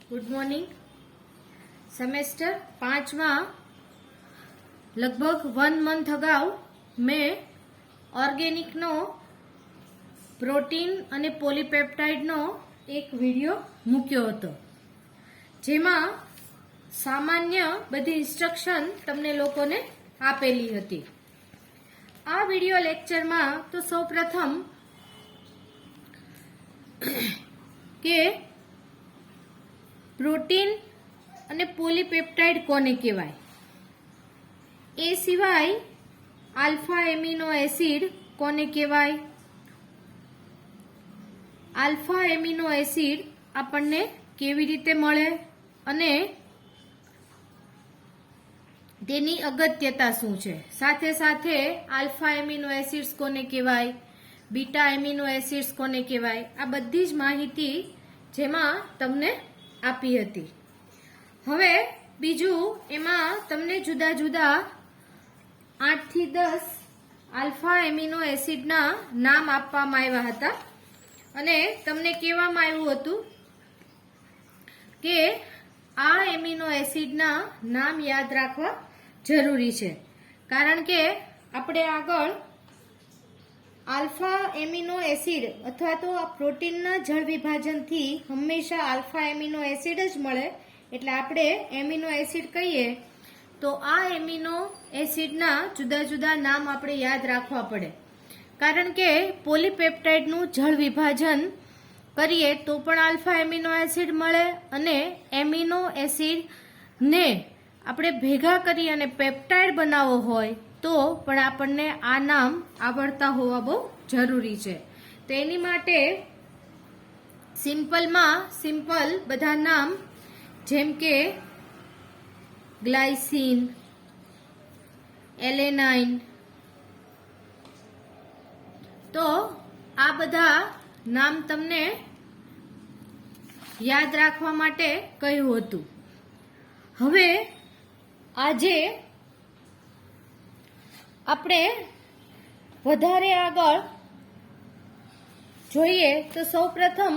Good morning. Semester 5 में लगभग 1 month अगाउ मैं ऑर्गेनिक नो प्रोटीन अने पॉलीपेप्टाइड नो एक विडियो मूक्यो हतो, जेमां सामान्य बधी इंस्ट्रक्शन तमने लोकोने आपेली हती। आ विडियो लेक्चर में तो सौ प्रथम के प्रोटीन अने पॉलीपेप्टाइड कोने कहेवाय, ए सिवाय आल्फा एमिनो एसिड कोने कहेवाय। आल्फा एमिनो एसिड आपणने केवी रीते मळे अने तेनी अगत्यता शुं छे, साथे साथे आल्फा एमिनो एसिड्स कोने कहेवाय, बीटा एमिनो एसिड्स कोने कहेवाय, आ बधी ज माहिती जेमां तमने आपी हती। हवे बीजू एमां तमने जुदा जुदा 8 થી 10 आल्फा एमिनो एसिड ना नाम आपवामां आव्या हता अने तमने कहेवामां आव्युं हतुं के आ एमिनो एसिड ना नाम याद राखवा जरूरी छे, कारण के आपणे आगळ आल्फा एमिनो एसिड अथवा तो आ प्रोटीन ना जळ विभाजन थी हमेशा आल्फा एमिनो एसिड ज मळे, एटले आपणे एमिनो एसिड कहीए तो आ एमिनो एसिड ना जुदा जुदा नाम आपणे याद राखवा पड़े, कारण के पॉलीपेप्टाइड नु जळ विभाजन करीए तो पण आल्फा एमिनो एसिड मळे अने एमिनो एसिड ने आपणे भेगा करी अने पेप्टाइड बनावવો होय तो पण आपणने आ नाम आवडता होवा बहुत जरूरी छे। तो एनी माटे सिंपल में सिंपल बधा नाम जेम के ग्लाइसिन, एलेनाइन, तो आ बधा नाम तमने याद राखवा माटे कह्युं हतुं। हवे आजे આપણે વધારે આગળ જોઈએ તો સૌપ્રથમ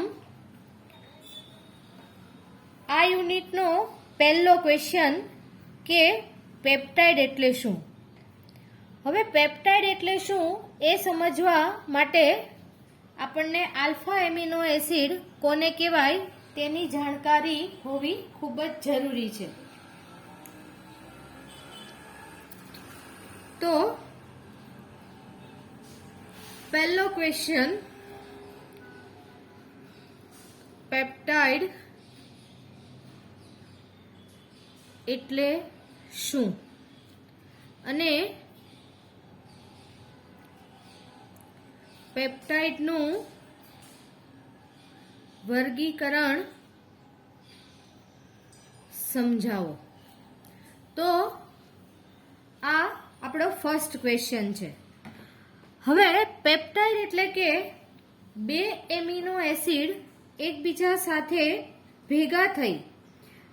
આ યુનિટનો પહેલો ક્વેશ્ચન કે પેપ્ટાઇડ એટલે શું। હવે પેપ્ટાઇડ એટલે શું એ સમજવા માટે આપણને આલ્ફા એમિનો એસિડ કોને કહેવાય તેની જાણકારી હોવી ખૂબ જ જરૂરી છે। तो पहलो क्वेश्चन, पेप्टाइड एटले शुं अने पेप्टाइड नु वर्गीकरण समझावो। तो आ આપણો ફર્સ્ટ ક્વેશ્ચન છે। હવે પેપ્ટાઇડ એટલે કે બે એમિનો એસિડ એકબીજા સાથે ભેગા થઈ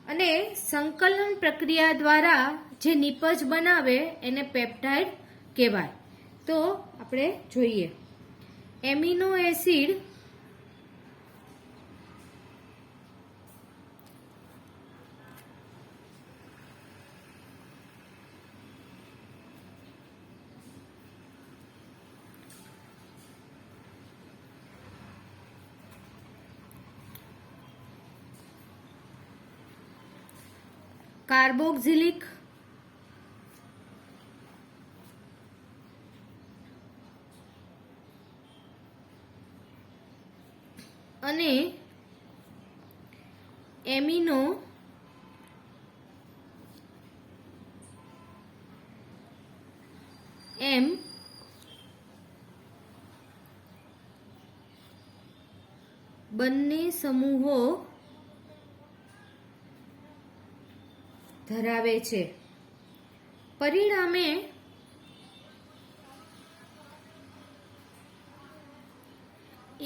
અને સંકલન પ્રક્રિયા દ્વારા જે નિપજ બનાવે એને પેપ્ટાઇડ કહેવાય। તો આપણે જોઈએ એમિનો એસિડ कार्बोक्सिलिक अने एमिनो एम बन्ने समूहो धरावे छे। परिणामे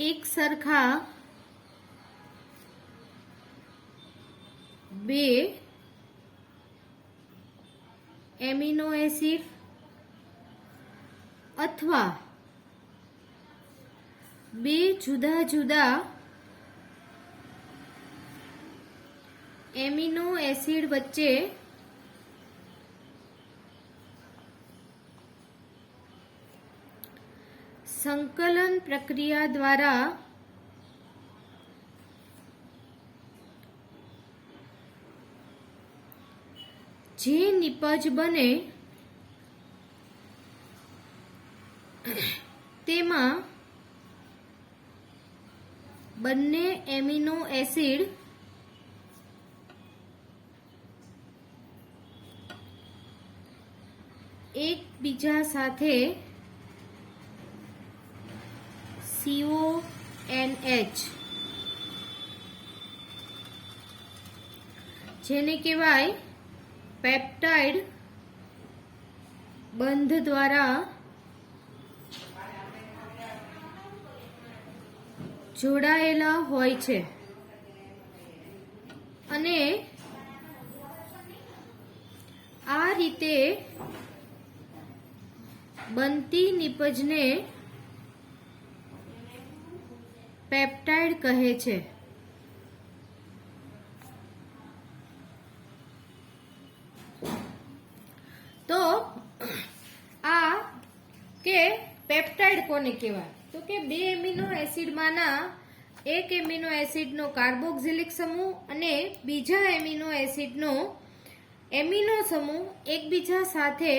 एक सरखा बे एमिनो एसिड अथवा बे जुदा जुदा એમિનો એસિડ વચ્ચે સંકલન પ્રક્રિયા દ્વારા જે નિપજ બને તેમાં બંને એમિનો એસિડ એકબીજા સાથે CONH જેને કહેવાય પેપ્ટાઇડ બંધ દ્વારા જોડાયેલા હોય છે અને આ રીતે બનતી નિપજને પેપ્ટાઇડ કહે છે. તો આ કે પેપ્ટાઇડ કોને કહેવાય? તો કે બે એમિનો એસિડમાંના એક એમિનો એસિડનો કાર્બોક્સિલિક સમૂહ અને બીજા એમિનો એસિડનો એમિનો સમૂહ એકબીજા સાથે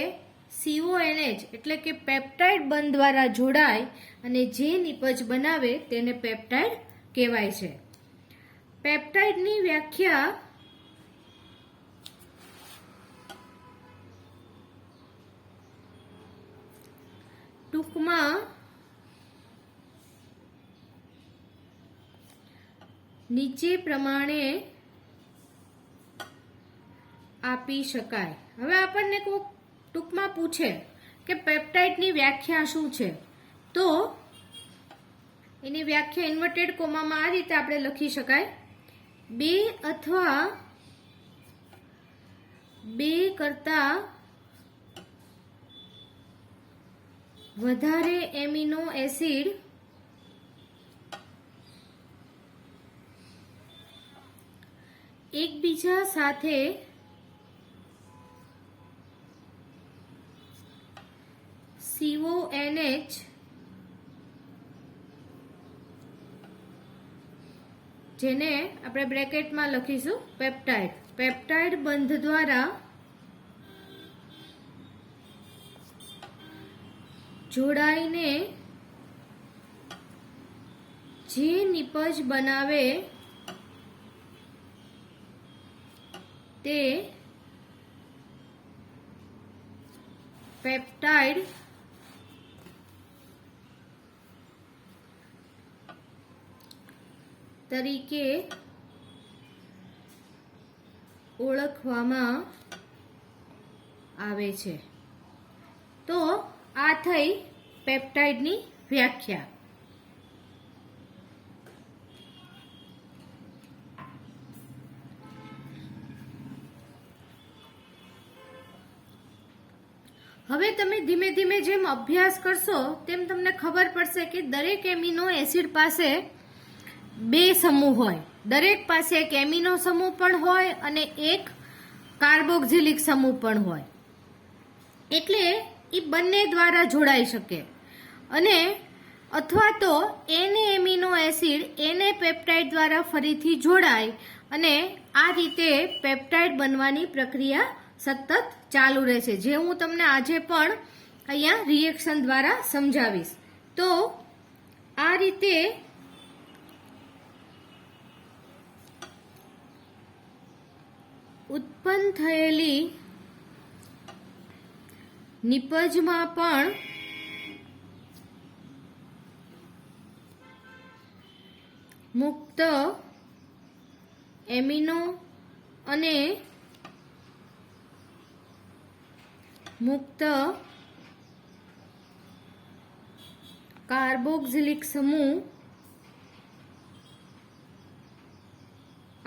CONH એટલે કે પેપ્ટાઇડ બંધ દ્વારા જોડાય અને જે નિપજ બનાવે તેને પેપ્ટાઇડ કહેવાય છે. પેપ્ટાઇડની વ્યાખ્યા ટૂંકમાં નીચે પ્રમાણે આપી શકાય. હવે આપણને કોઈ ટૂંકમાં પૂછે કે પેપ્ટાઇડની વ્યાખ્યા શું છે, તો એની વ્યાખ્યા ઇન્વર્ટેડ કોમામાં આ રીતે આપણે લખી શકાય: બે અથવા બે કરતા વધારે એમિનો એસિડ એકબીજા સાથે CONH જેને આપણે બ્રેકેટમાં લખીશું પેપ્ટાઇડ બંધ દ્વારા જોડાઈને જે નિપજ બનાવે તે પેપ્ટાઇડ તરીકે ઓળખવામાં આવે છે. તો આ થઈ પેપ્ટાઇડની વ્યાખ્યા. હવે તમે ધીમે ધીમે જેમ અભ્યાસ કરશો તેમ તમને ખબર પડશે કે દરેક એમિનો એસિડ પાસે બે સમૂહ હોય. દરેક પાસે એક એમિનો સમૂહ પણ હોય અને એક કાર્બોક્સિલિક સમૂહ પણ હોય. એટલે એ બંને દ્વારા જોડાઈ શકે અને અથવા તો એને એમિનો એસિડ એને પેપ્ટાઇડ દ્વારા ફરીથી જોડાય અને આ રીતે પેપ્ટાઇડ બનવાની પ્રક્રિયા સતત ચાલુ રહેશે, જે હું તમને આજે પણ અહીંયા રિએક્શન દ્વારા સમજાવીશ. તો આ રીતે ઉત્પન્ન થયેલી નિપજમાં પણ મુક્ત એમિનો અને મુક્ત કાર્બોક્સિલિક સમૂહ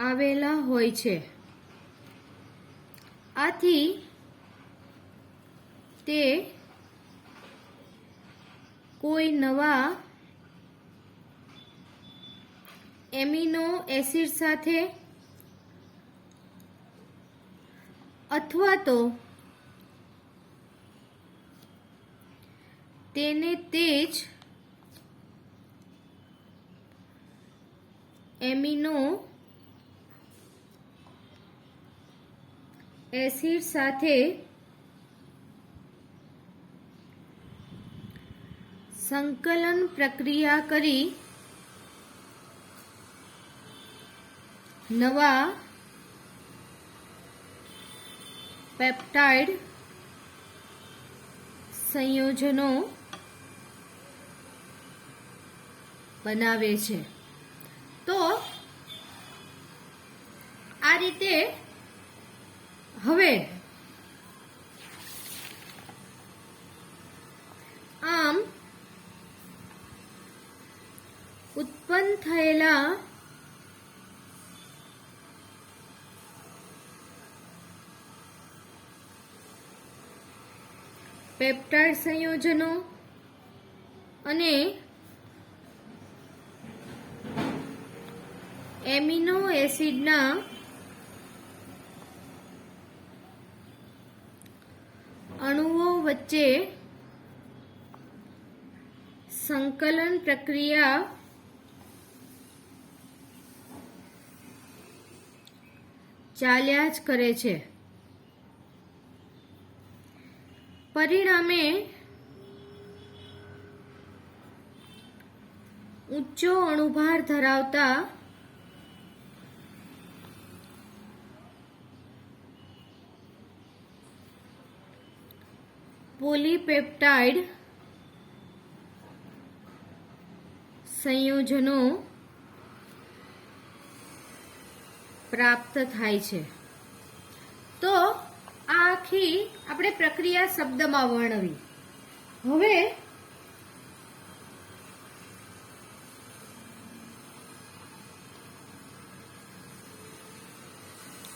આવેલા હોય છે. આથી તે કોઈ નવા એમિનો એસિડ સાથે અથવા તો તેને તે જ એમિનો એસિડ સાથે સંકલન પ્રક્રિયા કરી નવા પેપ્ટાઇડ સંયોજનો બનાવે છે. તો આ રીતે હવે આમ ઉત્પન્ન થયેલા પેપ્ટાઇડ સંયોજનો અને એમિનો એસિડના અણુઓ વચ્ચે સંકલન પ્રક્રિયા ચાલ્યા જ કરે છે. પરિણામે ઊંચો અણુભાર ધરાવતા પોલીપેપ્ટાઇડ સંયોજનો પ્રાપ્ત થાય છે. તો આ આખી આપણે પ્રક્રિયા શબ્દમાં વર્ણવી. હવે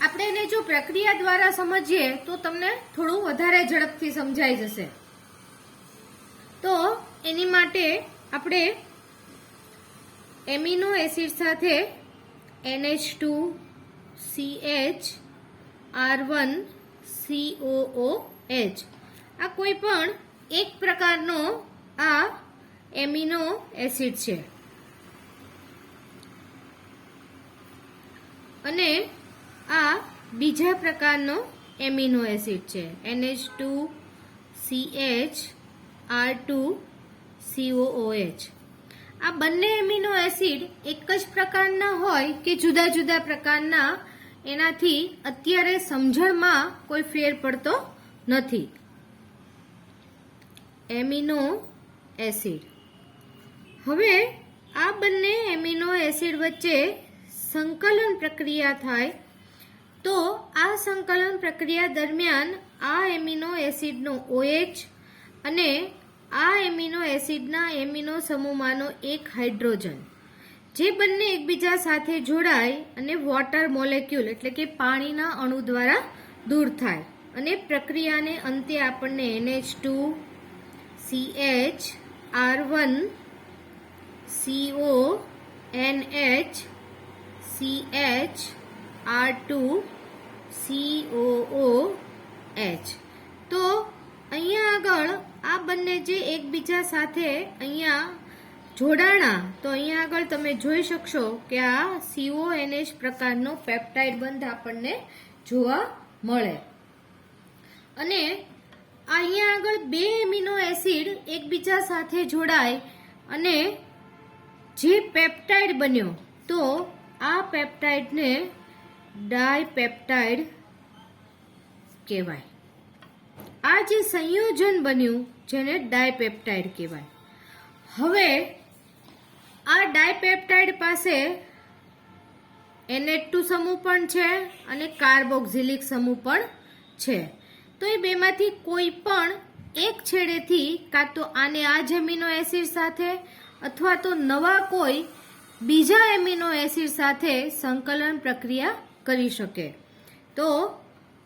આપણે એને જો પ્રક્રિયા દ્વારા સમજીએ તો તમને થોડું વધારે ઝડપથી સમજાઈ જશે. તો એની માટે આપણે એમિનો એસિડ સાથે NH2CHR1COOH આ કોઈ પણ એક પ્રકારનો આ એમિનો એસિડ છે અને આ બીજા પ્રકારનો એમિનો એસિડ છે NH2CHR2COOH. આ બંને એમિનો એસિડ એક જ પ્રકારના હોય કે જુદા જુદા પ્રકારના એનાથી અત્યારે સમજણમાં કોઈ ફેર પડતો નથી. એમિનો એસિડ હવે આ બંને એમિનો એસિડ વચ્ચે સંકલન પ્રક્રિયા થાય તો આ સંકલન પ્રક્રિયા દરમિયાન આ એમિનો એસિડનો OH અને આ એમિનો એસિડના એમિનો સમૂહમાંનો એક હાઇડ્રોજન જે બંને એકબીજા સાથે જોડાય અને વોટર મોલેક્યુલ એટલે કે પાણીના અણુ દ્વારા દૂર થાય અને પ્રક્રિયાને અંતે આપણને NH2CHR1CONH તો અહીંયા આગળ આ બંને જે એકબીજા સાથે અહીંયા જોડાણા તો અહીંયા આગળ તમે જોઈ શકશો કે આ CONH પ્રકારનો પેપ્ટાઇડ બંધ આપણને જોવા મળે અને અહીંયા આગળ બે એમિનો એસિડ એકબીજા સાથે જોડાય અને જે પેપ્ટાઇડ બન્યો તો આ પેપ્ટાઇડને ડાયપેપ્ટાઇડ કહેવાય. આ જે સંયોજન બન્યું જેને ડાયપેપ્ટાઇડ કહેવાય. હવે આ ડાયપેપ્ટાઇડ પાસે NH2 સમૂહ પણ છે અને કાર્બોક્સિલિક સમૂહ પણ છે. તો એ બેમાંથી કોઈ પણ એક છેડેથી કાં તો આને આ જ એમિનો એસિડ સાથે અથવા તો નવા કોઈ બીજા એમિનો એસિડ સાથે સંકલન પ્રક્રિયા કરી શકે. તો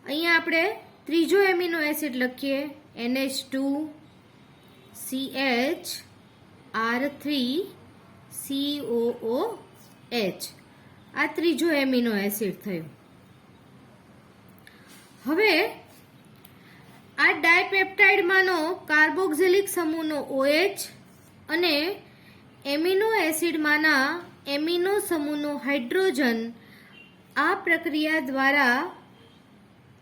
અહીંયા આપણે ત્રીજો એમિનો એસિડ લખીએ NH2CHR3COOH. આ ત્રીજો એમિનો એસિડ થયો. હવે આ ડાયપેપ્ટાઇડમાંનો કાર્બોક્સિલિક સમૂહનો OH અને એમિનો એસિડમાંના એમિનો સમૂહનો હાઇડ્રોજન આ પ્રક્રિયા દ્વારા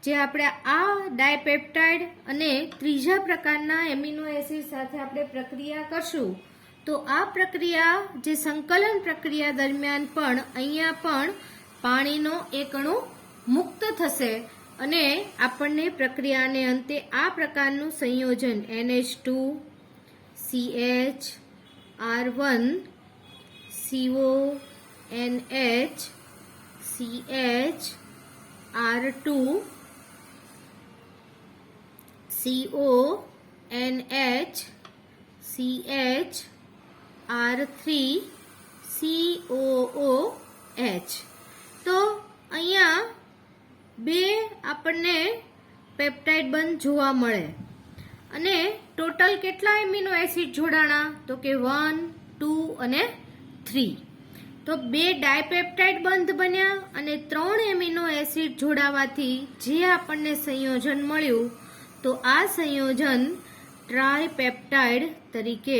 જે આપણે આ ડાયપેપ્ટાઇડ અને ત્રીજા પ્રકારના એમિનો એસિડ સાથે આપણે પ્રક્રિયા કરશું તો આ પ્રક્રિયા જે સંકલન પ્રક્રિયા દરમિયાન પણ અહીંયા પણ પાણીનો એક અણુ મુક્ત થશે અને આપણને પ્રક્રિયાને અંતે આ પ્રકારનું સંયોજન NH2 CH R1 CO NH CH R2 CO NH CH R3 COOH તો અહીંયા બે આપણને પેપ્ટાઇડ બંધ જોવા મળે અને ટોટલ કેટલા એમિનો એસિડ જોડાણા તો કે 1 2 અને 3 તો બે ડાયપેપ્ટાઇડ બંધ બન્યા અને 3 એમિનો એસિડ જોડાવાથી જે આપણને સંયોજન મળ્યું તો આ સંયોજન ટ્રાયપેપ્ટાઇડ તરીકે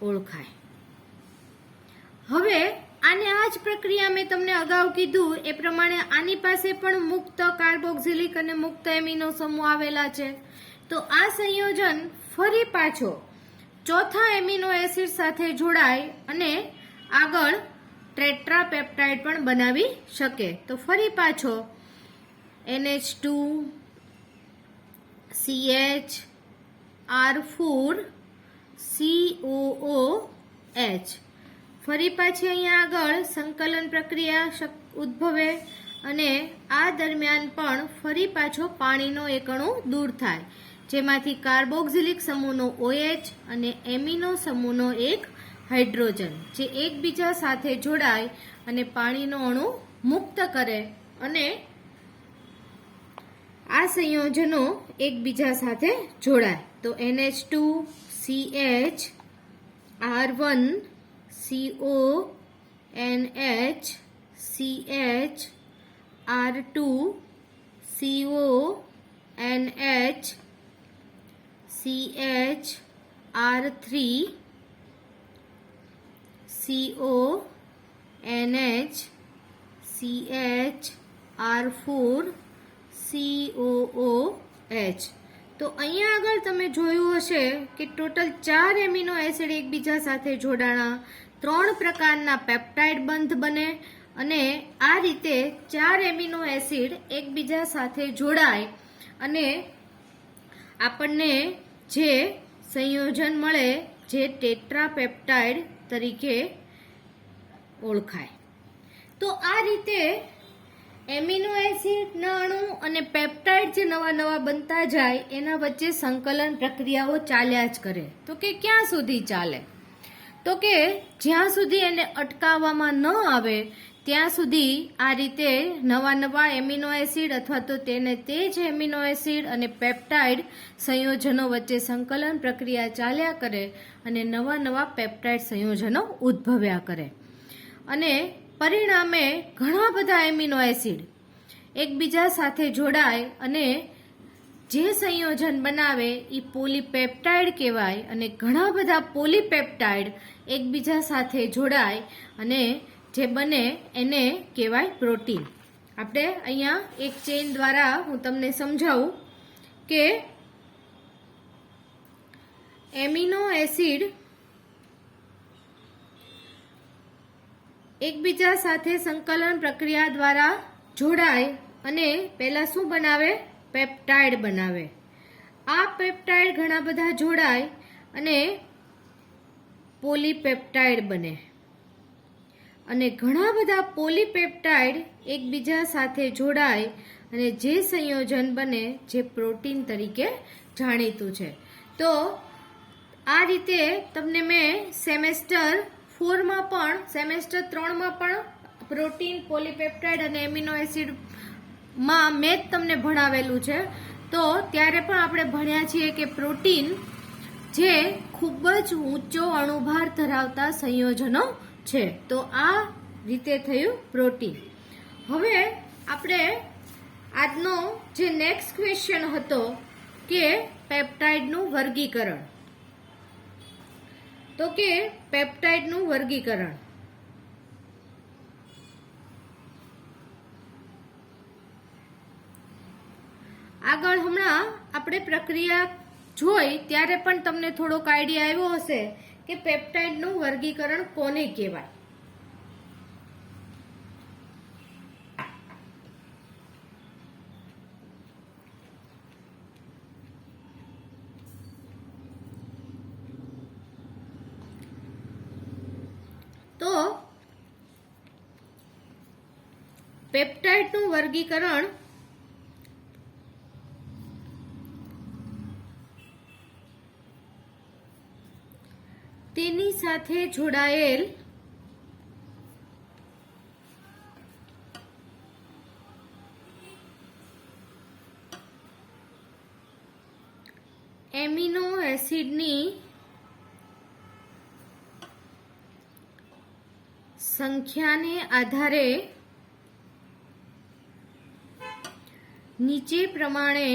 ઓળખાય. હવે આને આ જ પ્રક્રિયા મેં તમને અગાઉ કીધું એ પ્રમાણે આની પાસે પણ મુક્ત કાર્બોક્સિલિક અને મુક્ત એમિનો સમૂહ આવેલા છે તો આ સંયોજન ફરી પાછો ચોથા એમિનો એસિડ સાથે જોડાય અને આગળ ટેટ્રાપેપ્ટાઇડ પણ બનાવી શકે તો ફરી પાછો NH2 CH R4 COOH ફરી પાછી અહીંયા આગળ સંકલન પ્રક્રિયા ઉદ્ભવે અને આ દરમિયાન પણ ફરી પાછો પાણીનો એક અણુ દૂર થાય જેમાંથી કાર્બોક્સિલિક સમૂહનો OH અને એમિનો સમૂહનો એક હાઇડ્રોજન જે એકબીજા સાથે જોડાય અને પાણીનો અણુ મુક્ત કરે અને આ સંયોજનો એકબીજા સાથે જોડાય તો NH2 CH R1 CO NH CH R2 CO NH CH R3 CO NH CH R4 COOH તો અહીંયા આગળ તમે જોયું હશે કે ટોટલ 4 એમિનો એસિડ એકબીજા સાથે જોડાણા 3 પ્રકારના પેપ્ટાઇડ બંધ બને અને આ રીતે 4 એમિનો એસિડ એકબીજા સાથે જોડાય અને આપણને જે સંયોજન મળે જે ટેટ્રાપેપ્ટાઇડ તરીકે ઓળખાય. તો આ રીતે એમિનો એસિડના અણુ અને પેપ્ટાઇડ જે નવા નવા બનતા જાય એના વચ્ચે સંકલન પ્રક્રિયાઓ ચાલ્યા જ કરે. તો કે ક્યાં સુધી ચાલે તો કે જ્યાં સુધી એને અટકાવવામાં ન આવે ત્યાં સુધી આ રીતે નવા નવા એમિનો એસિડ અથવા તો તેને તે જ એમિનો એસિડ અને પેપ્ટાઇડ સંયોજનો વચ્ચે સંકલન પ્રક્રિયા ચાલ્યા કરે અને નવા નવા પેપ્ટાઇડ સંયોજનો ઉદ્ભવ્યા કરે અને પરિણામે ઘણા બધા એમિનો એસિડ એકબીજા સાથે જોડાય અને જે સંયોજન બનાવે એ પોલીપેપ્ટાઇડ કહેવાય અને ઘણા બધા પોલીપેપ્ટાઇડ એકબીજા સાથે જોડાય અને જે બને એને કહેવાય પ્રોટીન. આપણે અહીંયા એક ચેઇન દ્વારા હું તમને સમજાવું કે એમિનો એસિડ એકબીજા સાથે સંકલન પ્રક્રિયા દ્વારા જોડાય અને પહેલા શું બનાવે પેપ્ટાઇડ બનાવે. આ પેપ્ટાઇડ ઘણા બધા જોડાય અને પોલીપેપ્ટાઇડ બને અને ઘણા બધા પોલીપેપ્ટાઇડ એકબીજા સાથે જોડાય અને જે સંયોજન બને જે પ્રોટીન તરીકે જાણીતું છે. તો આ રીતે તમને મેં સેમેસ્ટર 4માં પણ સેમેસ્ટર 3માં પણ પ્રોટીન પોલીપેપ્ટાઇડ અને એમિનો એસિડમાં મેં જ તમને ભણાવેલું છે. તો ત્યારે પણ આપણે ભણ્યા છીએ કે પ્રોટીન જે ખૂબ જ ઊંચો અણુભાર ધરાવતા સંયોજનો છે. તો આ રીતે થયું પ્રોટીન. હવે આપણે આજનો જે નેક્સ્ટ ક્વેશ્ચન હતો કે પેપ્ટાઇડનું વર્ગીકરણ, તો કે પેપ્ટાઇડનું વર્ગીકરણ. આગળ હમણાં આપણે પ્રક્રિયા જોઈ ત્યારે પણ તમને થોડોક આઈડિયા આવ્યો હશે કે પેપ્ટાઇડનું વર્ગીકરણ કોને કહેવાય. તો પેપ્ટાઇડનું વર્ગીકરણ તેની સાથે જોડાયેલ એમિનો એસિડની સંખ્યાને આધારે નીચે પ્રમાણે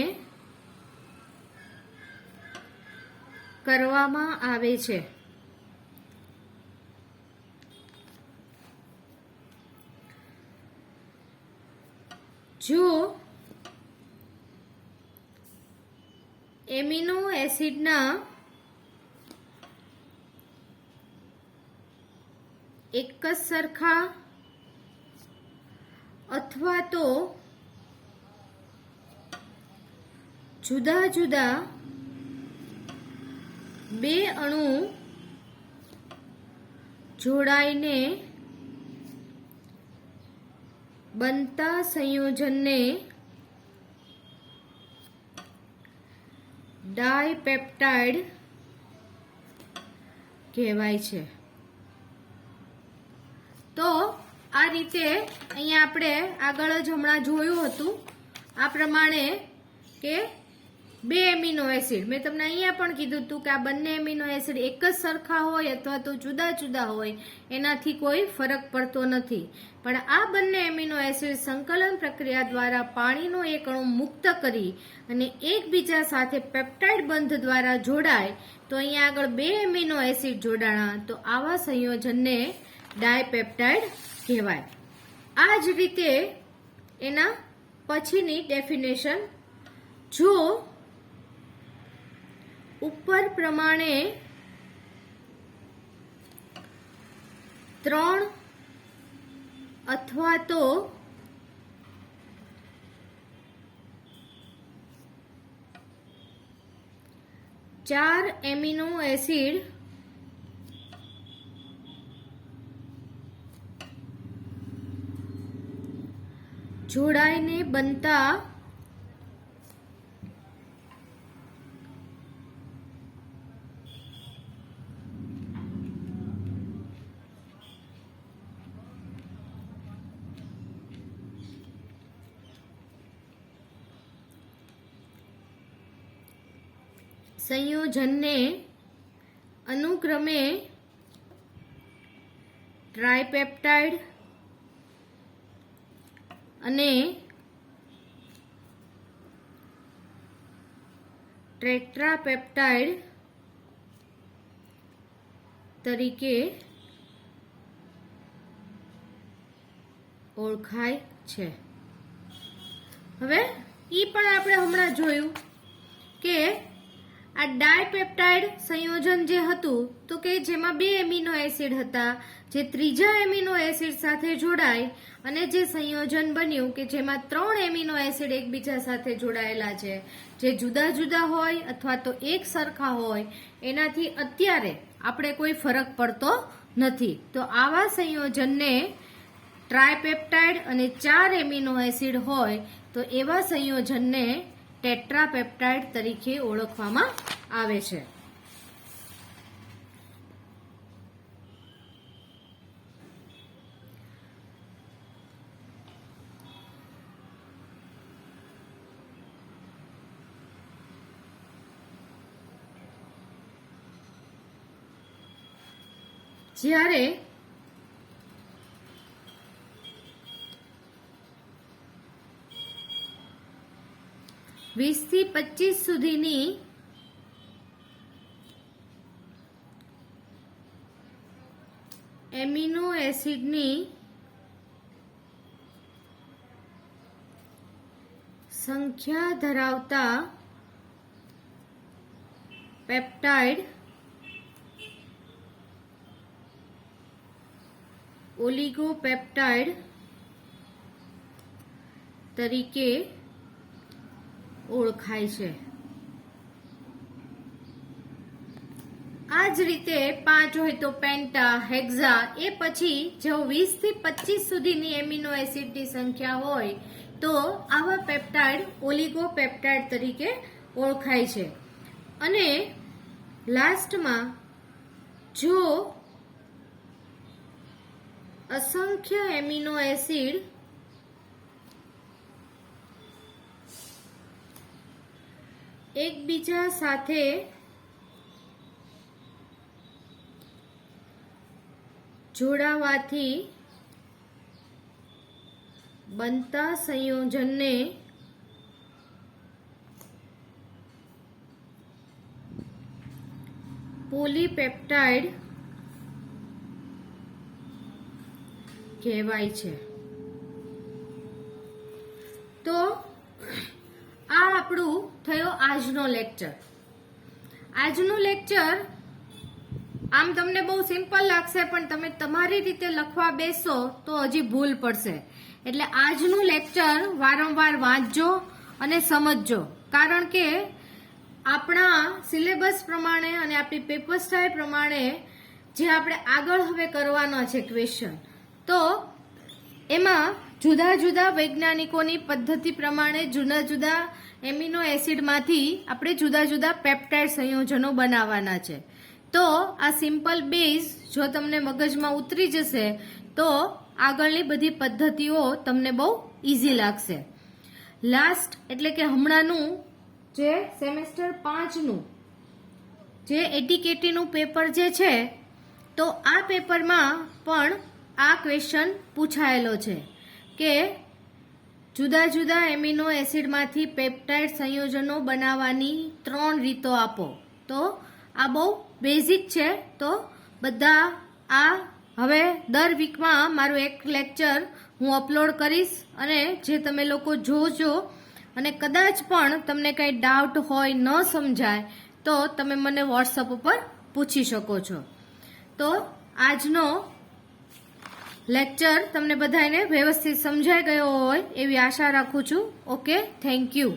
કરવામાં આવે છે. જો એમિનો એસિડના એક જ સરખા અથવા તો જુદા જુદા બે અણુ જોડાઈને બનતા સંયોજનને ડાયપેપ્ટાઇડ કહેવાય છે. તો આ રીતે અહીંયા આપણે આગળ જ હમણાં જોયું હતું આ પ્રમાણે કે બે એમિનો એસિડ, મેં તમને અહીંયા પણ કીધું હતું કે આ બંને એમિનો એસિડ એક જ સરખા હોય અથવા તો જુદા જુદા હોય એનાથી કોઈ ફરક પડતો નથી, પણ આ બંને એમિનો એસિડ સંકલન પ્રક્રિયા દ્વારા પાણીનો એક અણુ મુક્ત કરી અને એકબીજા સાથે પેપ્ટાઇડ બંધ દ્વારા જોડાય તો અહીંયા આગળ બે એમિનો એસિડ જોડાણા, તો આવા સંયોજનને ડાયપેપ્ટાઇડ કહેવાય. આ જ રીતે એના પછીની ડેફિનેશન, જો ઉપર પ્રમાણે 3 અથવા તો 4 એમિનો એસિડ જોડાઈને બનતા સંયોજનને અનુક્રમે ટ્રાયપેપ્ટાઇડ અને ટેટ્રાપેપ્ટાઇડ તરીકે ઓળખાય છે. હવે ઈ પણ આપણે હમણાં જોયું કે આ ડાયપેપ્ટાઇડ સંયોજન જે હતું તો કે જેમાં બે એમિનો એસિડ હતા, જે ત્રીજા એમિનો એસિડ સાથે જોડાય અને જે સંયોજન બન્યું કે જેમાં 3 એમિનો એસિડ એકબીજા સાથે જોડાયેલા છે, જે જુદા જુદા હોય અથવા તો એક સરખા હોય એનાથી અત્યારે આપણે કોઈ ફરક પડતો નથી. તો આવા સંયોજનને ટ્રાયપેપ્ટાઇડ અને 4 એમિનો એસિડ હોય તો એવા સંયોજનને ટેટ્રાપેપ્ટાઇડ તરીકે ઓળખવામાં આવે છે. જ્યારે 20 થી 25 સુધીની એમિનો એસિડની સંખ્યા ધરાવતા પેપ્ટાઇડ ઓલિગોપેપ્ટાઇડ તરીકે ઓળખાય છે. આ જ રીતે 5 હોય તો પેન્ટા, હેક્ઝા, એ પછી જો 20 થી 25 સુધીની એમિનો એસિડની સંખ્યા હોય તો આવા પેપ્ટાઇડ ઓલિગોપેપ્ટાઇડ તરીકે ઓળખાય છે. અને લાસ્ટમાં જો અસંખ્ય એમિનો એસિડ એકબીજા સાથે જોડાવાથી બનતા સંયોજનને પોલીપેપ્ટાઇડ કહેવાય છે. તો આ આપણું થયો આજનો લેક્ચર. આજનું લેક્ચર આમ તમને બહુ સિમ્પલ લાગશે, પણ તમે તમારી રીતે લખવા બેસો તો હજી ભૂલ પડશે. એટલે આજનું લેક્ચર વારંવાર વાંચજો અને સમજજો, કારણ કે આપણા સિલેબસ પ્રમાણે અને આપણી પેપર સ્ટાઇલ પ્રમાણે જે આપણે આગળ હવે કરવાના છે ક્વેશ્ચન, તો એમાં જુદા જુદા વૈજ્ઞાનિકોની પદ્ધતિ પ્રમાણે જુદા જુદા એમિનો એસિડમાંથી આપણે જુદા જુદા પેપ્ટાઇડ સંયોજનો બનાવવાના છે. તો આ સિમ્પલ બેઝ જો તમને મગજમાં ઉતરી જશે તો આગળની બધી પદ્ધતિઓ તમને બહુ ઇઝી લાગશે. લાસ્ટ એટલે કે હમણાંનું જે સેમેસ્ટર 5નું જે એટીકેટીનું પેપર જે છે, તો આ પેપરમાં પણ આ ક્વેશ્ચન પૂછાયેલો છે કે જુદા જુદા એમિનો એસિડમાંથી પેપ્ટાઇડ સંયોજનો બનાવવાની 3 રીતો આપો. તો આ બહુ બેઝિક છે. તો બધા આ હવે દર વીકમાં મારું એક લેક્ચર હું અપલોડ કરીશ, અને જે તમે લોકો જોજો, અને કદાચ પણ તમને કંઈ ડાઉટ હોય, ન સમજાય, તો તમે મને વોટ્સઅપ ઉપર પૂછી શકો છો. તો આજનો લેક્ચર તમને બધાને વ્યવસ્થિત સમજાઈ ગયો હોય એવી આશા રાખું છું. Okay, thank you.